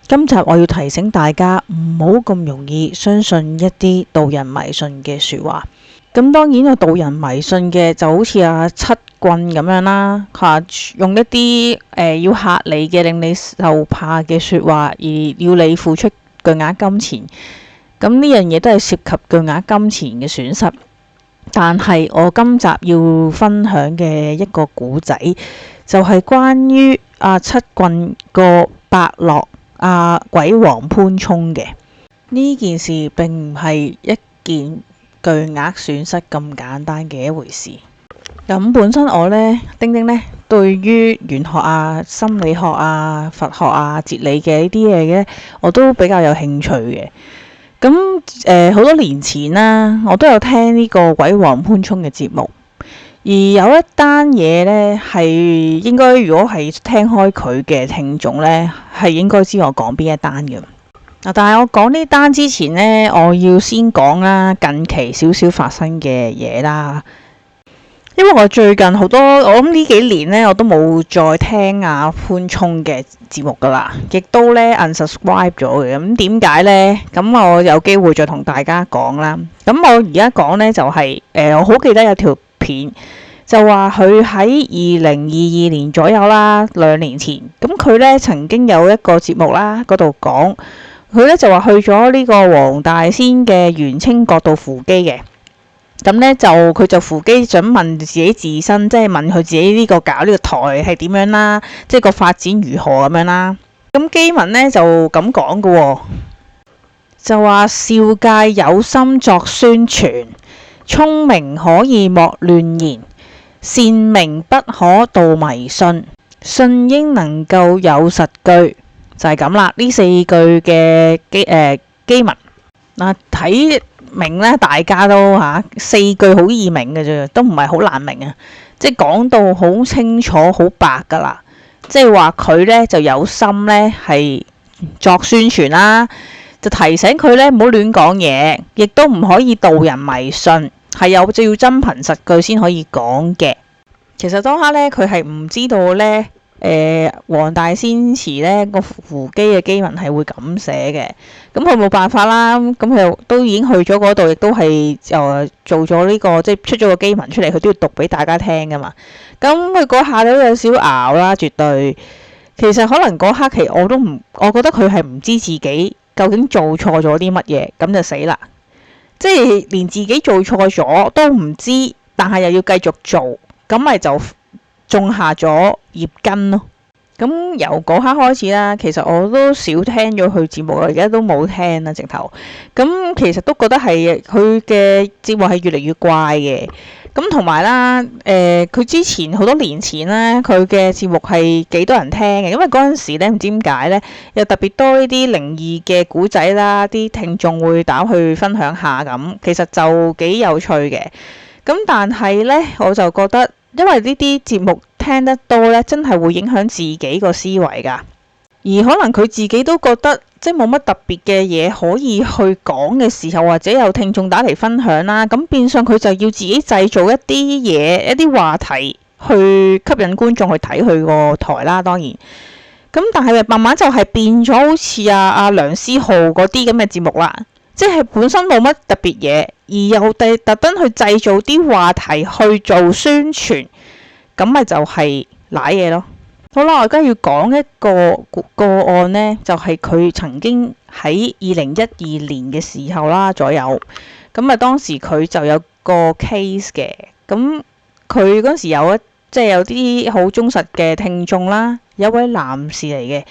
今集我要提醒大家唔好咁容易相信一啲導人迷信嘅說話。咁當然個導人迷信嘅就好似阿七棍咁樣啦，用一啲要嚇你嘅，令你受怕嘅說話，而要你付出巨額金錢。咁呢樣嘢都係涉及巨額金錢嘅損失。但係我今集要分享嘅一個故仔，就係關於阿七棍個伯樂鬼王潘聰嘅。呢件事並唔係一件巨額損失咁簡單嘅一回事。咁本身我呢，丁丁呢，對於玄學心理學佛學哲理嘅呢啲嘢嘅，我都比較有興趣嘅。咁好多年前啦，我都有聽呢個鬼王潘聰嘅節目，而有一單嘢呢，係應該如果係聽開佢嘅聽眾呢，係應該知我講邊一單嘅。但係我講呢單之前呢，我要先講啦近期少少發生嘅嘢啦。因為我最近好多，我諗呢幾年呢，我都冇再聽潘聰嘅節目噶啦，亦都呢 unsubscribe 咗嘅。咁點解呢？咁我有機會再同大家講啦。咁我而家講呢，就係我好記得有條片，就話佢喺2022年左右啦，2年前，咁佢呢曾經有一個節目啦，嗰度講佢呢就話去咗呢個黃大仙嘅元清閣度扶乩嘅。咁呢，佢就扶乩想問自己自身，即係問佢自己呢個搞呢個台係點樣啦，即係個發展如何咁樣啦。咁乩文呢就咁講嘅喎，就話少界有心作宣傳，聰明可以莫亂言，善名不可道迷信，信應能夠有實據，就係咁啦。呢4句嘅乩文睇明呢，大家都4句好易明嘅啫，都唔係好難明啊！即係講到好清楚、好白噶啦，即係話佢呢就有心呢係作宣傳啦，就提醒佢呢唔好亂講嘢，亦都唔可以導人迷信，係有就要真憑實據先可以講嘅。其實當刻呢，佢係唔知道呢。黃大仙祠呢個扶乩嘅乩文係會咁寫嘅，咁佢冇辦法啦，咁佢都已經去咗嗰度，亦都係做咗呢個，即係出咗個乩文出嚟，佢都要讀俾大家聽噶嘛。咁佢嗰下都有少拗啦，絕對。其實可能嗰刻我覺得佢係唔知自己究竟做錯咗啲乜嘢，咁就死啦。即係連自己做錯咗都唔知，但係又要繼續做，咁咪就種下咗業根咯。咁由嗰刻開始啦，其實我都少聽咗佢節目，而家都冇聽啦，直頭。咁其實都覺得係佢嘅節目係越嚟越怪嘅。咁同埋啦，佢之前好多年前呢，佢嘅節目係幾多人聽嘅，因為嗰陣時呢唔知點解呢，又特別多呢啲靈異嘅古仔啦，啲聽眾會打去分享下咁，其實就幾有趣嘅。咁但係呢，我就覺得，因為呢啲節目聽得多呢，真係會影響自己個思維㗎。而可能佢自己都覺得即係冇乜特別嘅嘢可以去講嘅時候，或者有聽眾打嚟分享啦，咁變相佢就要自己製造一啲嘢、一啲話題去吸引觀眾去睇佢個台啦。當然，咁但係慢慢就係變咗好似阿梁思浩嗰啲咁嘅節目啦。即係本身冇乜特別嘢，而又特登去製造啲話題去做宣傳，咁咪就係瀨嘢咯。好啦，我而家要講一個個案呢，就係佢曾經喺2012年嘅時候啦左右，咁啊當時佢就有個 case 嘅，咁佢嗰時有啲好忠實嘅聽眾啦，有位男士嚟嘅，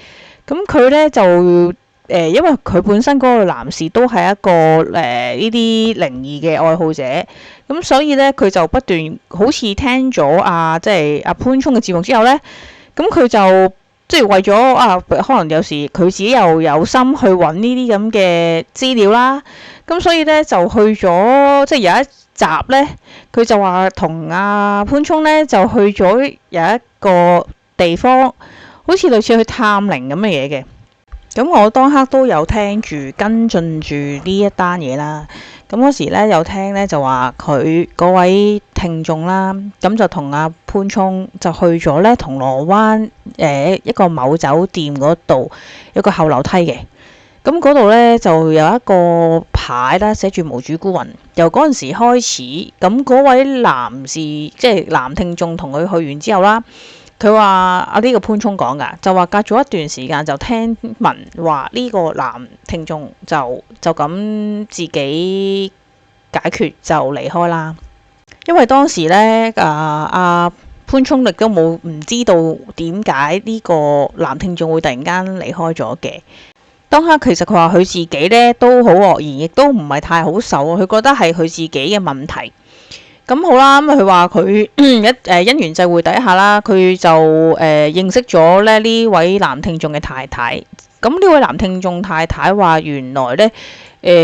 咁佢呢就。因為佢本身嗰個男士都係一個呢啲靈異嘅愛好者，咁所以呢，佢就不斷好似聽咗即係阿潘聰嘅節目之後呢，咁佢就即係為咗可能有時佢自己又有心去揾呢啲咁嘅資料啦，咁所以呢，就去咗即係有一集呢，佢就話同阿潘聰呢，就去咗有一個地方，好似類似去探靈咁嘅嘢嘅。咁我當刻都有聽住跟進住呢一單嘢啦。咁嗰時呢有聽呢就話佢嗰位聽眾啦，咁就同阿潘聰就去咗咧銅鑼灣一個某酒店嗰度，有個後樓梯嘅。咁嗰度咧就有一個牌啦，寫住無主孤魂。由嗰陣時開始，咁嗰位男士即係男聽眾同佢去完之後啦，佢話呢個潘聰講㗎，就話隔咗一段時間就聽聞話呢個男聽眾就咁自己解決就離開啦。因為當時咧阿潘聰亦都唔知道點解呢個男聽眾會突然間離開咗嘅。當刻其實佢話佢自己咧都好愕然，亦都唔係太好受，佢覺得係佢自己嘅問題。咁好啦，咁佢話佢因緣際會底下啦，佢就認識咗咧呢位男聽眾嘅太太。咁呢位男聽眾太太話原來咧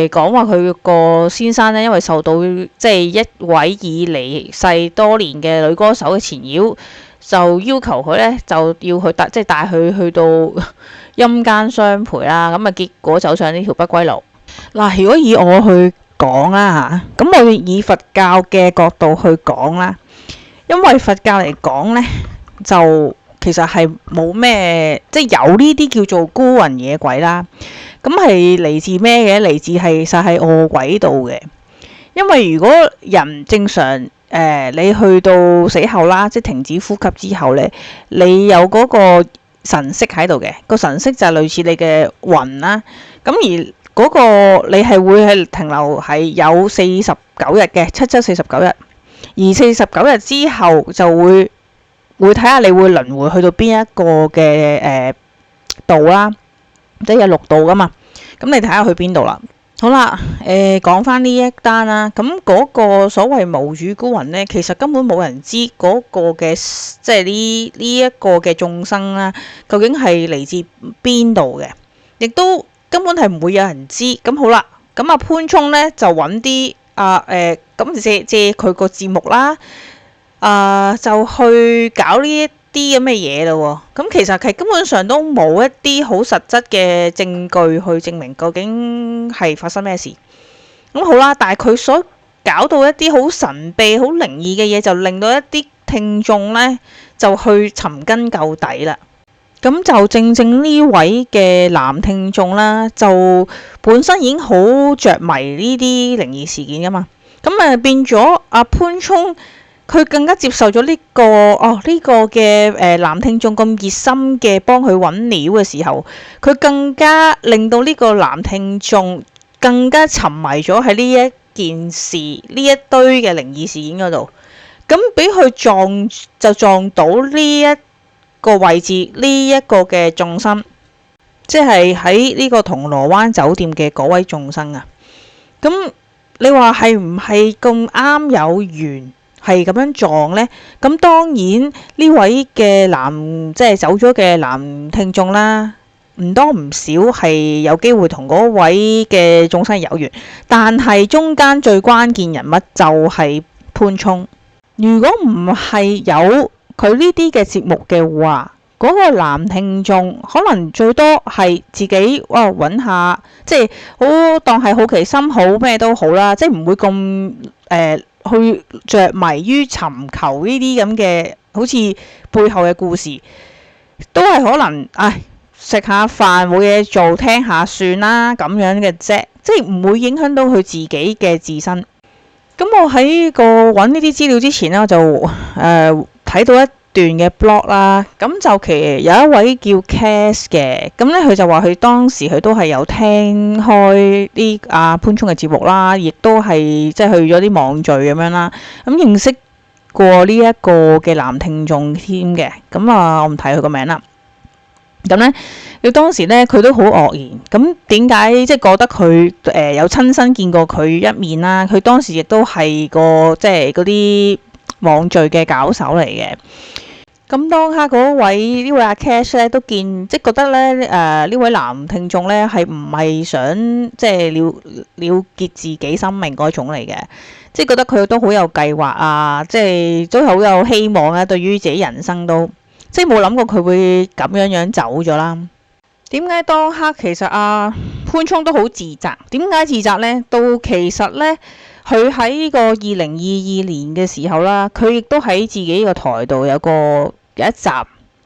講話佢個先生咧，因為受到即係一位已離世多年嘅女歌手嘅纏繞，就要求佢咧就要去帶佢去到陰間相陪啦。咁啊結果走上呢條不歸路。嗱，如果以我去講啦嚇，咁我以佛教嘅角度去講啦，因為佛教嚟講咧就其實係冇咩，即係有呢啲叫做孤魂野鬼啦。咁係嚟自咩嘅？嚟自其實係餓鬼道嘅。因為如果人正常你去到死後啦，即係停止呼吸之後咧，你有嗰個神識喺度嘅，個神識就係類似你嘅魂啦。咁而嗰個你係會係停留係有49日嘅，749日，而49日之後就會睇下你會輪迴去到邊一個嘅道啦，即係有6道噶嘛。咁你睇下去邊度啦。好啦，講翻呢一單啦。咁嗰個所謂無主孤魂呢，其實根本冇人知嗰個嘅即係呢一個嘅眾生啦，究竟係嚟自邊度嘅，亦都根本係唔會有人知。咁好啦，咁阿潘聰呢，就揾啲咁借佢個節目啦，就去搞呢一啲咁嘅嘢咯喎。咁其實係根本上都冇一啲好實質嘅證據去證明究竟係發生咩事。咁好啦，但係佢所搞到一啲好神秘、好靈異嘅嘢，就令到一啲聽眾呢就去尋根究底啦。咁就正呢位嘅男聽眾啦，就本身已經好着迷呢啲靈異事件噶嘛。咁變咗阿潘聰，佢更加接受咗呢個嘅男聽眾咁熱心嘅幫佢揾料嘅時候，佢更加令到呢個男聽眾更加沉迷咗喺呢一件事、呢一堆嘅靈異事件嗰度。咁俾佢撞到呢一個位置，呢一個嘅眾生，即係喺呢個銅鑼灣酒店嘅嗰位眾生啊。咁你話係唔係咁啱有緣係咁樣撞呢？咁當然呢位嘅即係走咗嘅男聽眾啦，唔多唔少係有機會同嗰位嘅眾生有緣，但係中間最關鍵人物就係潘聰。如果唔係有佢呢啲嘅節目嘅話，嗰個男聽眾可能最多係自己揾下，即係好當係好奇心好咩都好啦，即係唔會咁去着迷於尋求呢啲咁嘅好似背後嘅故事，都係可能食下飯冇嘢做聽下算啦咁樣嘅啫，即係唔會影響到佢自己嘅自身。咁我喺揾呢啲資料之前呢，我就睇到一段嘅 blog 啦。咁就其實有一位叫 Cass 嘅，咁咧佢就話佢當時佢都係有聽開啲潘聰嘅節目啦，亦都係即係去咗啲網聚咁樣啦。咁認識過呢一個嘅男聽眾添嘅。咁我唔睇佢個名啦。咁咧，佢當時咧佢都好愕然。咁點解即係覺得佢有親身見過佢一面啦？佢當時亦都係個即係嗰啲網聚嘅搞手嚟嘅。咁當刻呢位阿 Cash 咧都即係覺得咧呢位男聽眾咧係唔係想即係了結自己生命嗰種嚟嘅，即係覺得佢都好有計劃啊，即係都好有希望啊，對於自己人生都。即係冇諗過佢會咁樣走咗啦。點解當刻其實潘聰都好自責？點解自責呢？到其實呢，佢喺呢個2022年嘅時候啦，佢亦都喺自己個台度有一集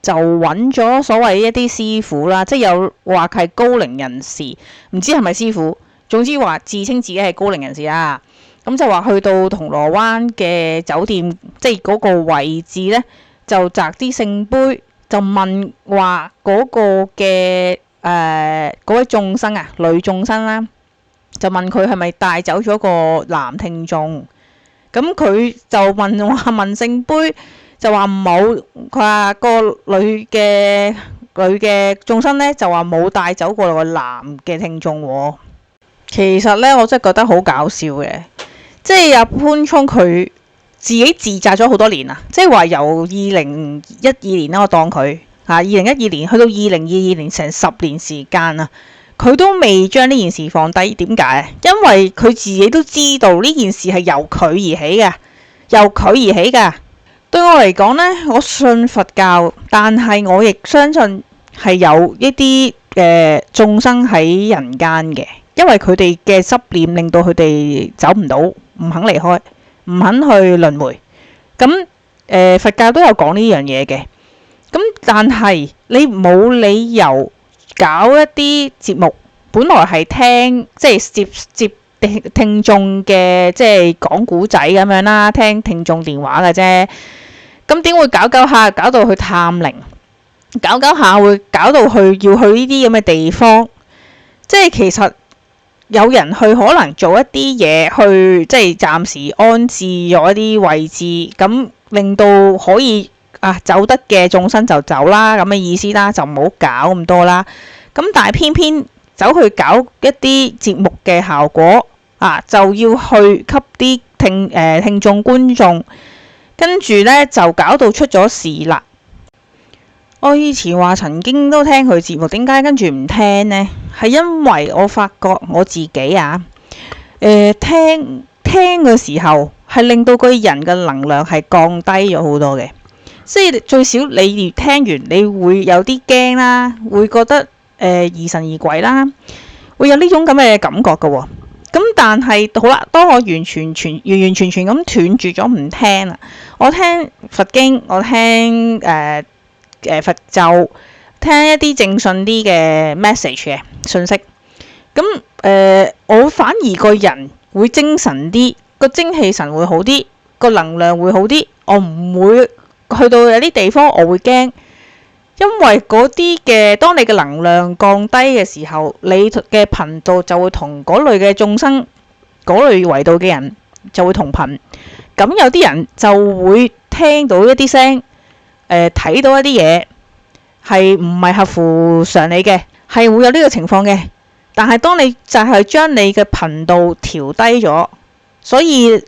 就揾咗所謂一啲師傅啦，即係有話係高齡人士，唔知係咪師傅，總之話自稱自己係高齡人士啊。咁就話去到銅鑼灣嘅酒店，即係嗰個位置呢，就擲啲聖杯，就問話嗰個嘅嗰位眾生啊，女眾生啦，就問佢係咪帶走咗個男聽眾。咁佢就問聖杯，就話冇，佢話個女嘅眾生呢，就話冇帶走過個男嘅聽眾喎。其實呢，我真係覺得好搞笑嘅。即係阿潘聰佢自己自責咗好多年啦，即係話由2012年啦，我當佢2012年去到2022年成10年時間啊，佢都未將呢件事放低。點解？因為佢自己都知道呢件事係由佢而起嘅，由佢而起嘅。對我嚟講呢，我信佛教，但係我亦相信係有一啲眾生喺人間嘅，因為佢哋嘅執念令到佢哋走唔到。唔肯離開，唔肯去輪迴。咁佛教都有講呢樣嘢嘅。咁但係你冇理由搞一啲節目，本來係聽即係接聽眾嘅，即係講古仔咁樣啦，聽聽眾電話嘅啫。咁點會搞下搞到去探靈，搞下會搞到要去呢啲咁嘅地方？即係其實。有人去可能做一啲嘢，去即係暫時安置咗一啲位置，咁令到可以走得嘅眾生就走啦，咁嘅意思啦，就唔好搞咁多啦。咁但係偏偏走去搞一啲節目嘅效果就要去吸啲聽眾觀眾，跟住呢，就搞到出咗事啦。我以前話曾經都聽佢節目，點解跟住唔聽呢？係因為我發覺我自己聽嘅時候係令到個人嘅能量係降低咗好多嘅，即係最少你聽完你會有啲驚啦，會覺得疑神疑鬼啦，會有呢種咁嘅感覺嘅喎。咁但係好啦，當我完完全全咁斷絕咗唔聽啦，我聽佛經，我聽佛咒，聽一啲正信啲嘅 message 嘅信息，咁我反而個人會精神啲，個精氣神會好啲，個能量會好啲，我唔會去到有啲地方我會驚，因為嗰啲嘅當你嘅能量降低嘅時候，你嘅頻道就會同嗰類嘅眾生、嗰類維度嘅人就會同頻，咁有啲人就會聽到一啲聲。睇到一啲嘢係唔係合乎常理嘅，係會有呢個情況嘅。但係當你就係將你嘅頻道調低咗，所以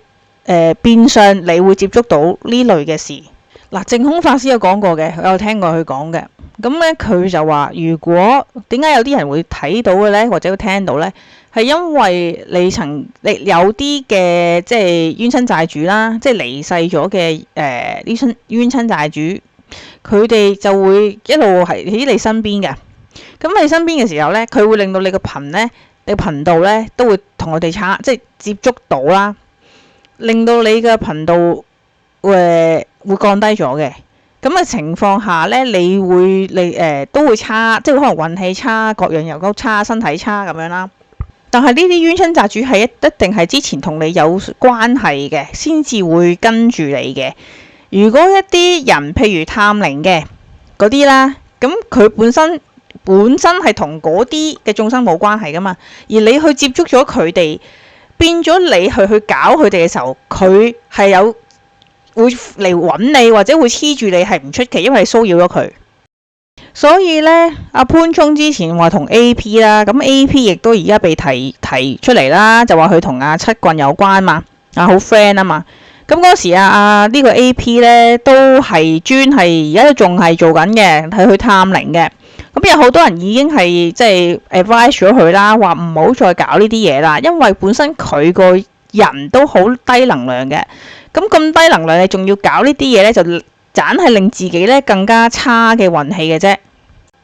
變相你會接觸到呢類嘅事。嗱，淨空法師有講過嘅，我有聽過佢講嘅。咁呢，佢就話：如果點解有啲人會睇到嘅呢，或者會聽到呢？係因為你有啲嘅即係冤親債主啦，即係離世咗嘅呢冤親債主。佢哋就會一路係喺你身邊嘅，咁喺你身邊嘅時候呢，佢會令到你個頻呢，你個頻道呢，都會同佢哋即係接觸到啦，令到你嘅頻道會降低咗嘅。咁嘅情況下呢，你都會差，即係可能運氣差，各樣又都差，身體差咁樣啦。但係呢啲冤親債主係一定係之前同你有關係嘅，先至會跟住你嘅。如果一啲人譬如探靈嘅嗰啲啦，咁佢本身係同嗰啲嘅眾生冇關係噶嘛，而你去接觸咗佢哋，變咗你去搞佢哋嘅時候，佢係會嚟揾你或者會黐住你係唔出奇，因為騷擾咗佢。所以呢，阿潘聰之前話同 A.P. 啦，咁 A.P. 亦都而家被提出嚟啦，就話佢同阿七棍有關嘛，好 friend 啊嘛。咁嗰時呢個 A.P. 呢都係專係而家都仲係做緊嘅，係去探靈嘅。咁有好多人已經係即係 advise 咗佢啦，話唔好再搞呢啲嘢啦，因為本身佢個人都好低能量嘅。咁低能量，你仲要搞呢啲嘢呢，就盞係令自己呢更加差嘅運氣嘅啫。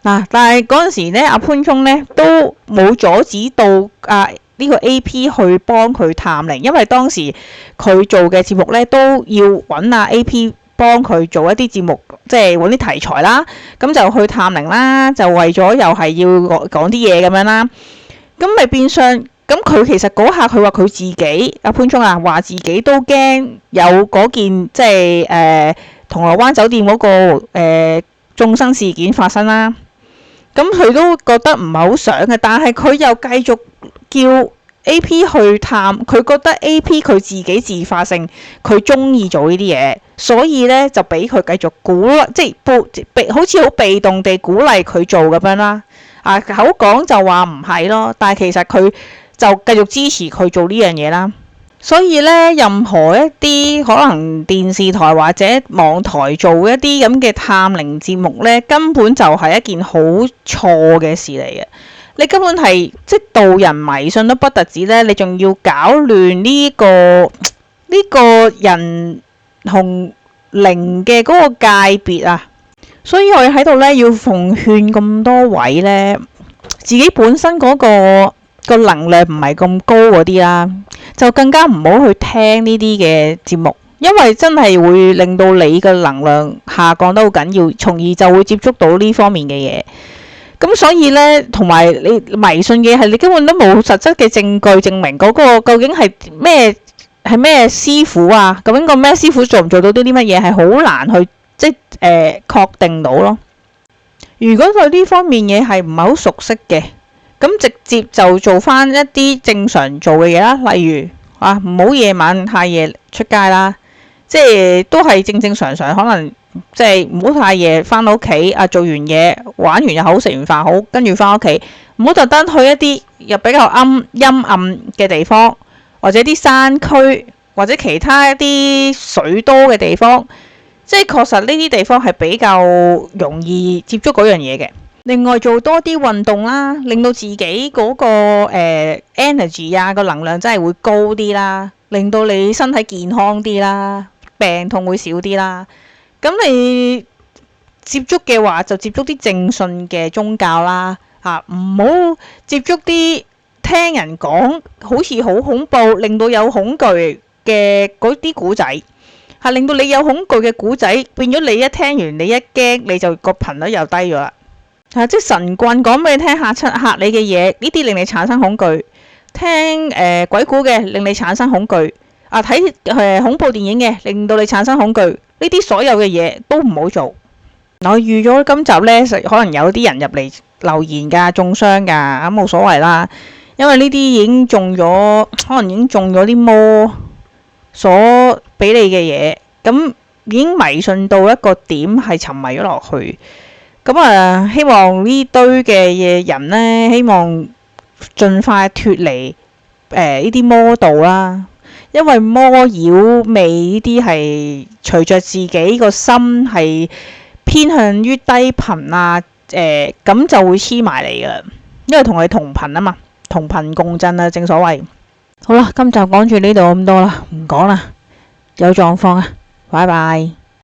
但係嗰陣時呢，阿潘聰呢都冇阻止到呢個 AP 去幫佢探靈，因為當時佢做嘅節目呢都要揾阿 AP 幫佢做一啲節目，即係揾啲題材啦，咁就去探靈啦，就為咗又係要講啲嘢咁樣啦，咁咪變相咁佢其實嗰下佢話佢自己阿潘聰啊話自己都驚有嗰件即係銅鑼灣酒店嗰個眾生事件發生啦。咁佢都覺得唔係好想嘅，但係佢又繼續叫 AP 去探，佢覺得 AP 佢自己自發性，佢中意做呢啲嘢，所以呢就俾佢繼續鼓勵，即係好似好被動地鼓勵佢做咁樣啦。口講就話唔係咯，但係其實佢就繼續支持佢做呢樣嘢啦。所以呢，任何一啲可能電視台或者網台做一啲咁嘅探靈節目呢，根本就係一件好錯嘅事嚟嘅。你根本係即係導人迷信都不特止呢，你仲要搞亂呢個人同靈嘅嗰個界別啊！所以我哋喺度呢，要奉勸咁多位呢，自己本身嗰個能量唔係咁高嗰啲啦，就更加唔好去聽呢啲嘅節目，因為真係會令到你嘅能量下降得好緊要，從而就會接觸到呢方面嘅嘢。咁所以呢，同埋你迷信嘅係你根本都冇實質嘅證據證明嗰個究竟係咩師傅啊？究竟個咩師傅做唔做到啲乜嘢係好難去即係確定到咯。如果對呢方面嘢係唔係好熟悉嘅，咁直接就做翻一啲正常做嘅嘢啦，例如唔好夜晚太夜出街啦，即係都係正正常常，可能即係唔好太夜翻到屋企做完嘢玩完又好，食完飯好，跟住翻屋企，唔好特登去一啲又比較陰暗嘅地方，或者啲山區，或者其他一啲水多嘅地方，即係確實呢啲地方係比較容易接觸嗰樣嘢嘅。另外做多啲運動啦，令到自己嗰個energy個能量真係會高啲啦，令到你身體健康啲啦，病痛會少啲啦。咁你接觸嘅話就接觸啲正信嘅宗教啦，唔好接觸啲聽人講好似好恐怖，令到有恐懼嘅嗰啲古仔，令到你有恐懼嘅古仔，變咗你一聽完你一驚，你就個頻率又低咗啦。即係神棍講俾你聽嚇你嘅嘢，呢啲令你產生恐懼；聽鬼故嘅令你產生恐懼；睇恐怖電影嘅令到你產生恐懼。呢啲所有嘅嘢都唔好做。我預咗今集呢，可能有啲人入嚟留言㗎，中傷㗎，咁冇所謂啦。因為呢啲已經中咗，可能已經中咗啲魔所俾你嘅嘢，咁已經迷信到一個點係沉迷咗落去。咁希望呢堆嘅人呢，希望盡快脫離呢啲魔道啦，因為魔妖味呢啲係隨着自己個心係偏向於低頻咁就會黐埋嚟噶，因為同佢同頻啊嘛，同頻共振啊，正所謂。好啦，今集講住呢度咁多啦，唔講啦，有狀況啊，拜拜。